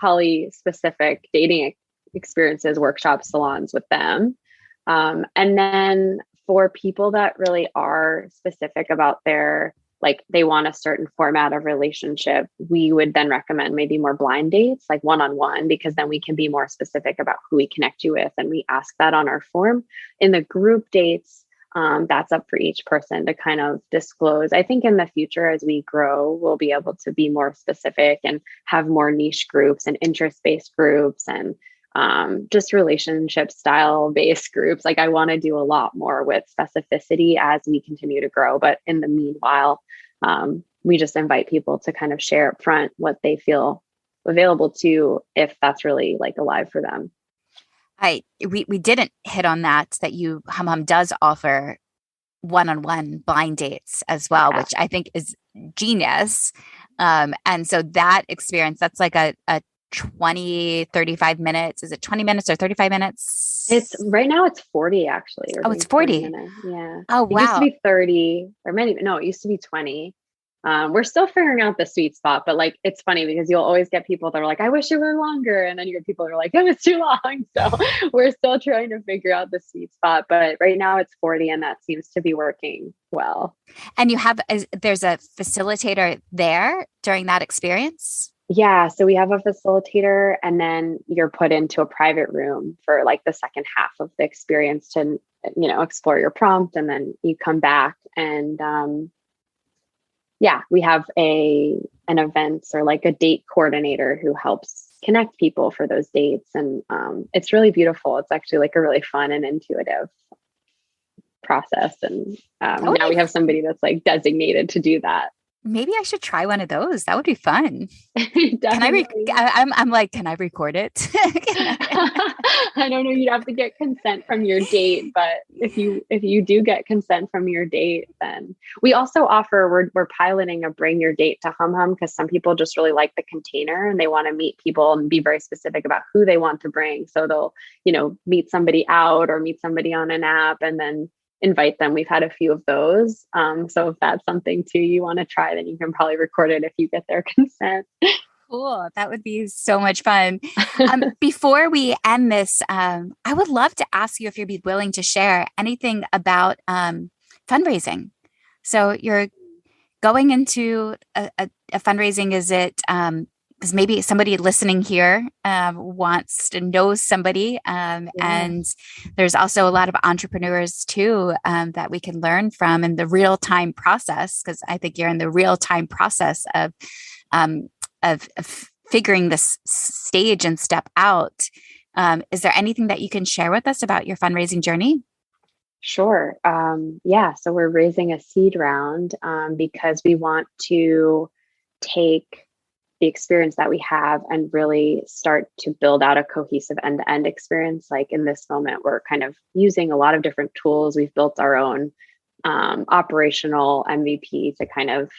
poly specific dating experiences, workshops, salons with them. And then for people that really are specific about their like they want a certain format of relationship, we would then recommend maybe more blind dates, like one-on-one, because then we can be more specific about who we connect you with. And we ask that on our form. In the group dates, that's up for each person to kind of disclose. I think in the future, as we grow, we'll be able to be more specific and have more niche groups and interest-based groups and just relationship style based groups. Like I want to do a lot more with specificity as we continue to grow. But in the meanwhile, we just invite people to kind of share up front what they feel available to, if that's really like alive for them. We didn't hit on that you Hum Hum does offer one-on-one blind dates as well, Yeah. which I think is genius. And so that experience, that's like a 20, 35 minutes. Is it 20 minutes or 35 minutes? It's right now it's 40 actually. It's 40. Yeah. Oh, wow. It used to be 30 or no, it used to be 20. We're still figuring out the sweet spot, but like, it's funny because you'll always get people that are like, I wish it were longer. And then you get people that are like, it was too long. So we're still trying to figure out the sweet spot, but right now it's 40 and that seems to be working well. And there's a facilitator there during that experience? Yeah. So we have a facilitator and then you're put into a private room for like the second half of the experience to, explore your prompt. And then you come back and, we have an events or like a date coordinator who helps connect people for those dates. And it's really beautiful. It's actually like a really fun and intuitive process. And now we have somebody that's like designated to do that. Maybe I should try one of those. That would be fun. Can I'm like, can I record it? I don't know. You'd have to get consent from your date, but if you do get consent from your date, then we also offer, we're piloting a bring your date to Hum Hum because some people just really like the container and they want to meet people and be very specific about who they want to bring. So they'll, meet somebody out or meet somebody on an app and then invite them. We've had a few of those. So if that's something too you want to try, then you can probably record it if you get their consent. Cool. That would be so much fun. Before we end this, I would love to ask you if you'd be willing to share anything about fundraising. So you're going into a fundraising. Is it because maybe somebody listening here wants to know somebody. And there's also a lot of entrepreneurs too that we can learn from in the real-time process, because I think you're in the real-time process of figuring this stage and step out. Is there anything that you can share with us about your fundraising journey? Sure. So we're raising a seed round because we want to take the experience that we have and really start to build out a cohesive end-to-end experience. Like in this moment, we're kind of using a lot of different tools. We've built our own operational MVP to kind of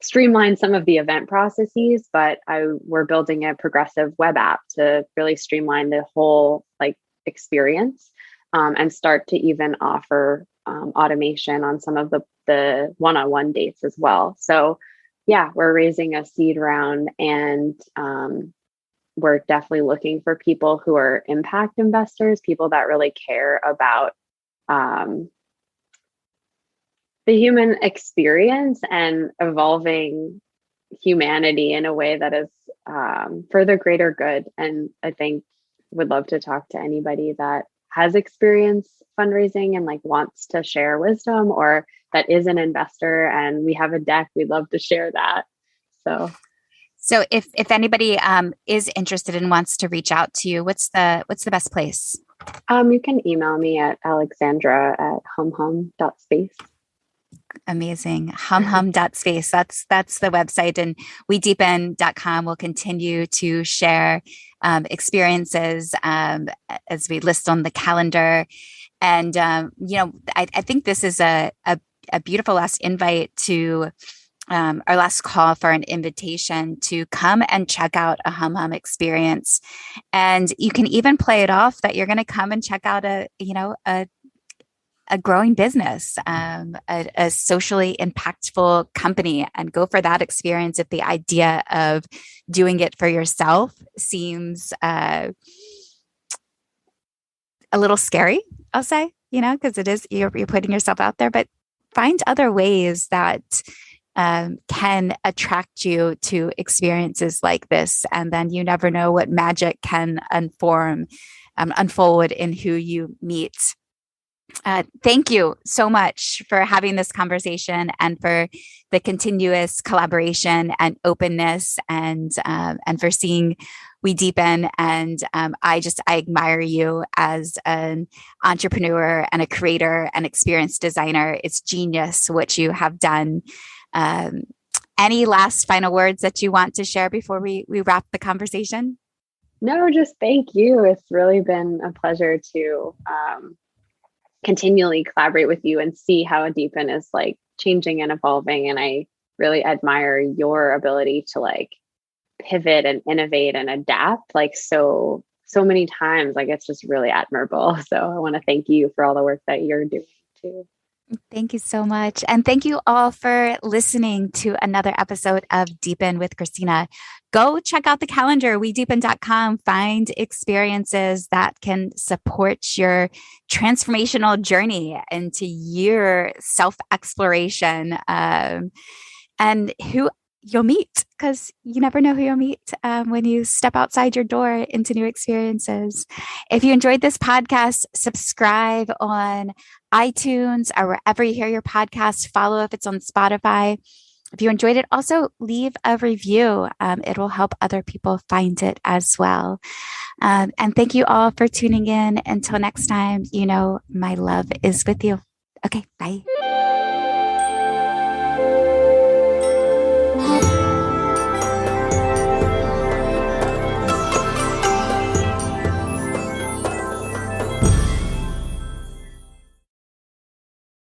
streamline some of the event processes, but we're building a progressive web app to really streamline the whole like experience and start to even offer automation on some of the one-on-one dates as well. So we're raising a seed round and we're definitely looking for people who are impact investors, people that really care about the human experience and evolving humanity in a way that is for the greater good. And I think would love to talk to anybody that has experienced fundraising and like wants to share wisdom, or that is an investor and we have a deck, we'd love to share that. So if anybody is interested and wants to reach out to you, what's the best place? You can email me at alexandra@humhum.space. Amazing. Humhum.space. That's the website. And wedeepen.com will continue to share experiences as we list on the calendar. And, I think this is a beautiful last invite to our last call for an invitation to come and check out a Hum Hum experience. And you can even play it off that you're going to come and check out a growing business, a socially impactful company, and go for that experience if the idea of doing it for yourself seems a little scary, I'll say, because it is, you're putting yourself out there, but find other ways that can attract you to experiences like this. And then you never know what magic can unfold in who you meet. Thank you so much for having this conversation and for the continuous collaboration and openness and for seeing we deepen. And I admire you as an entrepreneur and a creator and experienced designer. It's genius what you have done. Any last final words that you want to share before we wrap the conversation? No, just thank you. It's really been a pleasure to continually collaborate with you and see how Deepen is like changing and evolving. And I really admire your ability to like pivot and innovate and adapt like so many times. Like it's just really admirable. So I want to thank you for all the work that you're doing too. Thank you so much. And thank you all for listening to another episode of Deepen with Christina. Go check out the calendar, wedeepen.com. Find experiences that can support your transformational journey into your self-exploration and who you'll meet, because you never know who you'll meet when you step outside your door into new experiences. If you enjoyed this podcast, subscribe on iTunes or wherever you hear your podcast. Follow if it's on Spotify. If you enjoyed it, also leave a review. It will help other people find it as well. And thank you all for tuning in. Until next time, my love is with you. Okay, bye.